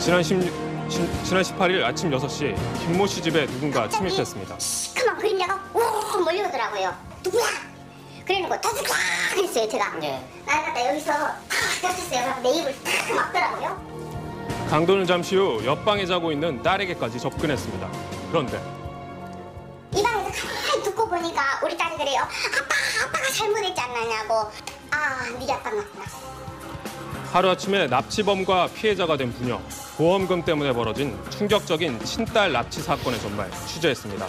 지난 18일 아침 6시 김모 씨 집에 누군가 침입했습니다. 시커먼 그림자가 우 몰려오더라고요. 누구야? 그러는 따뜻하 했어요 제가. 네. 나갔다 여기서 탁 꼈었어요. 내 입을 탁 막더라고요. 강도는 잠시 후 옆방에 자고 있는 딸에게까지 접근했습니다. 그런데 이 방에서 가만히 듣고 보니까 우리 딸이 그래요. 아빠가 잘못했지 않느냐고. 아, 네 아빠가 나왔어. 하루아침에 납치범과 피해자가 된 부녀, 보험금 때문에 벌어진 충격적인 친딸 납치 사건의 전말 취재했습니다.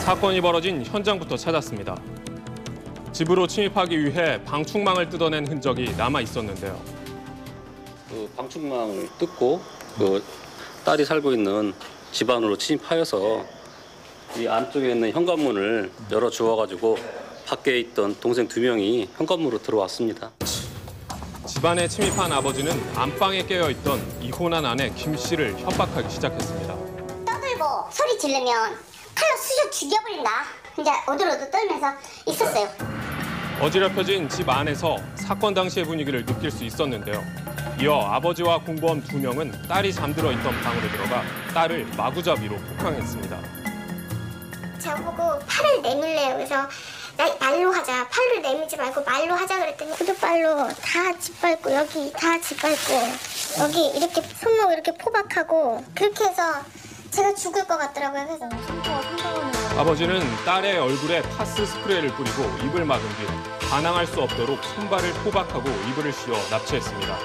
사건이 벌어진 현장부터 찾았습니다. 집으로 침입하기 위해 방충망을 뜯어낸 흔적이 남아 있었는데요. 그 방충망을 뜯고 그 딸이 살고 있는 집 안으로 침입하여서 이 안쪽에 있는 현관문을 열어 주어가지고 밖에 있던 동생 2명이 현관문으로 들어왔습니다. 집안에 침입한 아버지는 안방에 깨어있던 이혼한 아내 김 씨를 협박하기 시작했습니다. 떠들고 소리 지르면 칼로 쑤셔 죽여버린다. 이제 어들어들 떨면서 있었어요. 어지럽혀진 집 안에서 사건 당시의 분위기를 느낄 수 있었는데요. 이어 아버지와 공범 2명은 딸이 잠들어 있던 방으로 들어가 딸을 마구잡이로 폭행했습니다. 제가 보고 팔을 내밀래요. 그래서 말로 하자. 팔을 내밀지 말고 말로 하자 그랬더니 구두발로 다 짓밟고 여기 다 짓밟고 여기 이렇게 손목 이렇게 포박하고 그렇게 해서 제가 죽을 것 같더라고요. 그래서 아버지는 딸의 얼굴에 파스 스프레이를 뿌리고 입을 막은 뒤 반항할 수 없도록 손발을 포박하고 이불을 씌워 납치했습니다.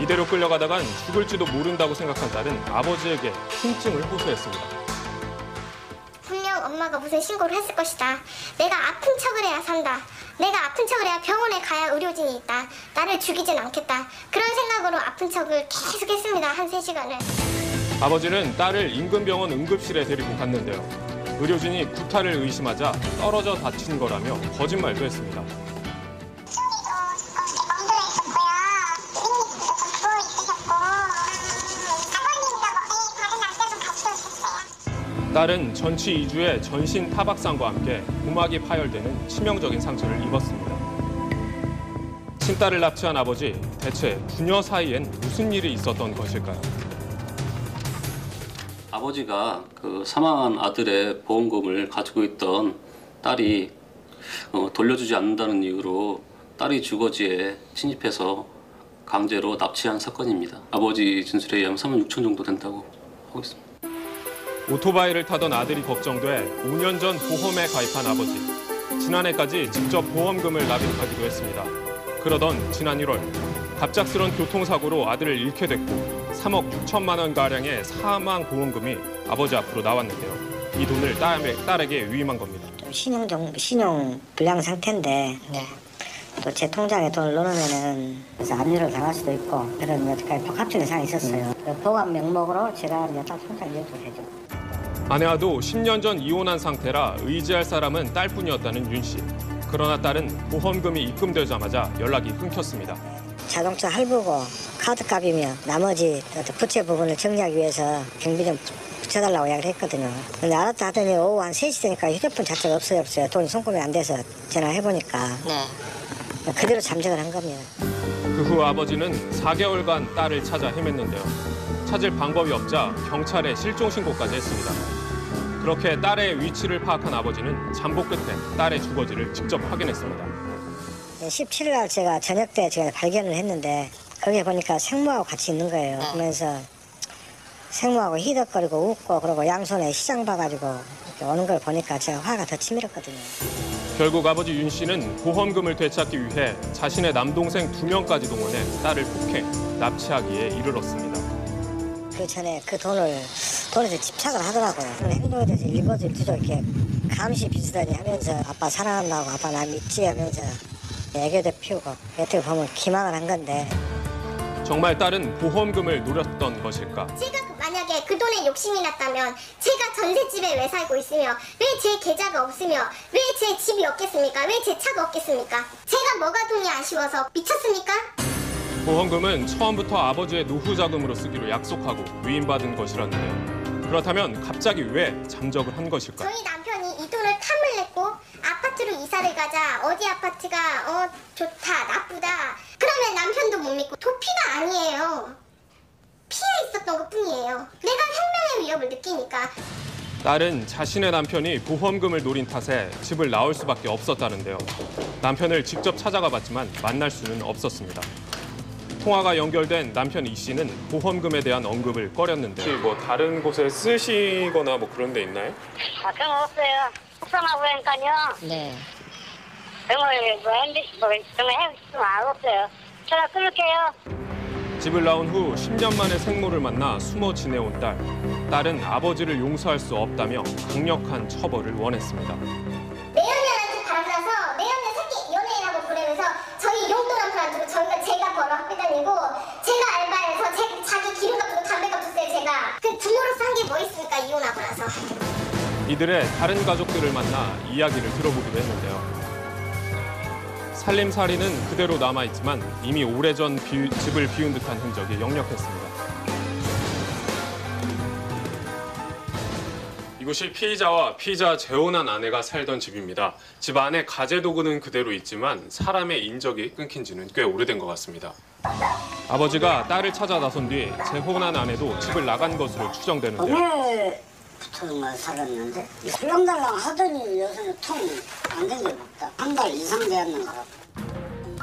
이대로 끌려가다간 죽을지도 모른다고 생각한 딸은 아버지에게 통증을 호소했습니다. 분명 엄마가 무슨 신고를 했을 것이다. 내가 아픈 척을 해야 산다. 내가 아픈 척을 해야 병원에 가야 의료진이 있다. 나를 죽이진 않겠다. 그런 생각으로 아픈 척을 계속 했습니다. 한 3시간을. 아버지는 딸을 인근 병원 응급실에 데리고 갔는데요. 의료진이 구타를 의심하자 떨어져 다친 거라며 거짓말도 했습니다. 딸은 전치 2주의 전신 타박상과 함께 고막이 파열되는 치명적인 상처를 입었습니다. 친딸을 납치한 아버지, 대체 부녀 사이엔 무슨 일이 있었던 것일까요? 아버지가 그 사망한 아들의 보험금을 가지고 있던 딸이 돌려주지 않는다는 이유로 딸이 주거지에 침입해서 강제로 납치한 사건입니다. 아버지 진술에 의하면 3만 6천 정도 된다고 하고 있습니다. 오토바이를 타던 아들이 걱정돼 5년 전 보험에 가입한 아버지. 지난해까지 직접 보험금을 납입하기도 했습니다. 그러던 지난 1월 갑작스런 교통사고로 아들을 잃게 됐고 3억 6천만 원가량의 사망 보험금이 아버지 앞으로 나왔는데요. 이 돈을 딸에게 위임한 겁니다. 신용 불량 상태인데 또 제 통장에 돈을 넣으면은 그래서 압류를 당할 수도 있고 그런 여태까지 복합적인 사항이 있었어요. 보관 명목으로 제가 딸 통장 이체를 해줘. 아내와도 10년 전 이혼한 상태라 의지할 사람은 딸뿐이었다는 윤 씨. 그러나 딸은 보험금이 입금되자마자 연락이 끊겼습니다. 자동차 할부고 카드값이며 나머지 부채 부분을 정리하기 위해서 경비 좀 붙여달라고 이야기를 했거든요. 근데 알았다 하더니 오후 한 3시 되니까 휴대폰 자체가 없어요. 돈이 송금이 안 돼서 전화해보니까 그대로 잠적을 한 겁니다. 그 후 아버지는 4개월간 딸을 찾아 헤맸는데요. 찾을 방법이 없자 경찰에 실종 신고까지 했습니다. 그렇게 딸의 위치를 파악한 아버지는 잠복 끝에 딸의 주거지를 직접 확인했습니다. 17일 날 제가 저녁 때 제가 발견을 했는데 거기에 보니까 생모하고 같이 있는 거예요. 그러면서 생모하고 히덕거리고 웃고 그러고 양손에 시장 봐가지고 이렇게 오는 걸 보니까 제가 화가 더 치밀었거든요. 결국 아버지 윤 씨는 보험금을 되찾기 위해 자신의 남동생 2명까지 동원해 딸을 폭행, 납치하기에 이르렀습니다. 그 전에 그 돈에 집착을 하더라고요. 그런 행동에 대해서 일거수일투족 이렇게 감시 비슷하니 하면서 아빠 사랑한다고 아빠 나 믿지 하면서 애교도 피우고 어떻게 보면 기망을 한 건데 정말 딸은 보험금을 노렸던 것일까? 제가 만약에 그 돈에 욕심이 났다면 제가 전셋집에 왜 살고 있으며 왜 제 계좌가 없으며 왜 제 집이 없겠습니까? 왜 제 차가 없겠습니까? 제가 뭐가 돈이 아쉬워서 미쳤습니까? 보험금은 처음부터 아버지의 노후 자금으로 쓰기로 약속하고 위임받은 것이라는데요. 그렇다면 갑자기 왜 잠적을 한 것일까? 저희 남편이 이 돈을 탐을 냈고 아파트로 이사를 가자. 어디 아파트가 좋다, 나쁘다. 그러면 남편도 못 믿고 도피가 아니에요. 피해 있었던 것 뿐이에요. 내가 생명의 위협을 느끼니까. 딸은 자신의 남편이 보험금을 노린 탓에 집을 나올 수밖에 없었다는데요. 남편을 직접 찾아가 봤지만 만날 수는 없었습니다. 통화가 연결된 남편 이 씨는 보험금에 대한 언급을 꺼렸는데요. 혹시 뭐 다른 곳에 쓰시거나 뭐 그런 데 있나요? 그런 거 없어요. 속상하고 그러니까요. 네. 병을 병을 해볼 없어요. 전화 끊을게요. 집을 나온 후 10년 만에 생모를 만나 숨어 지내온 딸. 딸은 아버지를 용서할 수 없다며 강력한 처벌을 원했습니다. 내연녀한테 바라서 내연녀 새끼 연예인하고 보내면서 저희 용돈 한 푼 안 주고 제가 벌어 학비 다니고 제가 알바해서 자기 기름값 주고 담배값 줬어요 제가. 그 부모로서 한 게 뭐 있습니까 이혼하고 나서. 이들의 다른 가족들을 만나 이야기를 들어보기도 했는데요. 살림살이는 그대로 남아있지만 이미 오래전 집을 비운 듯한 흔적이 역력했습니다. 이곳이 피의자와 피의자 재혼한 아내가 살던 집입니다. 집 안에 가재 도구는 그대로 있지만 사람의 인적이 끊긴 지는 꽤 오래된 것 같습니다. 아버지가 딸을 찾아 나선 뒤 재혼한 아내도 집을 나간 것으로 추정되는데요. 오늘부터 살았는데 설렁달랑 하더니 요새는 통 안 된 게 없다. 한 달 이상 되었는 것 같아.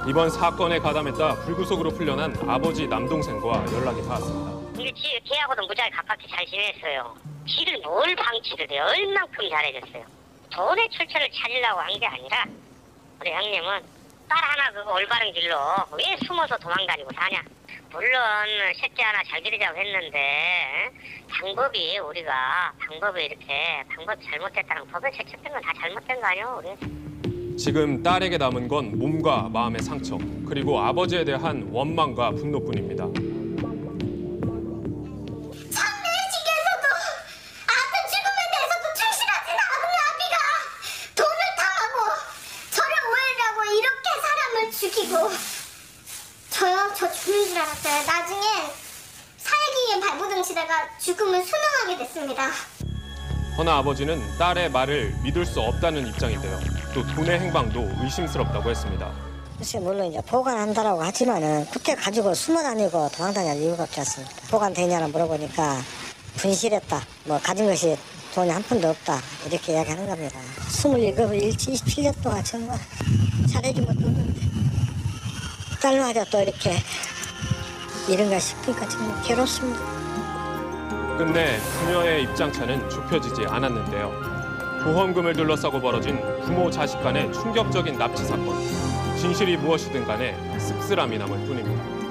이번 사건에 가담했다 불구속으로 풀려난 아버지 남동생과 연락이 닿았습니다. 우리 걔하고도 무지하게 가깝게 잘 지냈어요. 지를 뭘 방치를 해요. 얼만큼 잘해줬어요. 돈의 출처를 찾으려고 한 게 아니라 우리 형님은 딸 하나 그 올바른 길로 왜 숨어서 도망다니고 사냐. 물론 셋째 하나 잘 기르자고 했는데 방법이 이렇게 방법이 잘못됐다는 법에 채택된 건 다 잘못된 거 아니에요 우리? 지금 딸에게 남은 건 몸과 마음의 상처, 그리고 아버지에 대한 원망과 분노뿐입니다. 장례식에서도 아들 죽음에 대해서도 충실하진 않은 아비가 돈을 탐하고 저를 오해하고 이렇게 사람을 죽이고 저 죽는 줄 알았어요. 나중에 살기 위해 발버둥치다가 죽음을 순응하게 됐습니다. 허나 아버지는 딸의 말을 믿을 수 없다는 입장인데요. 또 돈의 행방도 의심스럽다고 했습니다. 글쎄 물론 이제 보관한다라고 하지만은 그때 가지고 숨어다니고 도망다닐 이유가 없지 않습니까? 보관되냐고 물어보니까 분실했다. 뭐 가진 것이 돈이 한 푼도 없다. 이렇게 이야기하는 겁니다. 27년 동안 정말 잘해지 못했는데 딸마저 또 이렇게 이런가 싶으니까 정말 괴롭습니다. 끝내 그녀의 입장차는 좁혀지지 않았는데요. 보험금을 둘러싸고 벌어진 부모 자식 간의 충격적인 납치 사건. 진실이 무엇이든 간에 씁쓸함이 남을 뿐입니다.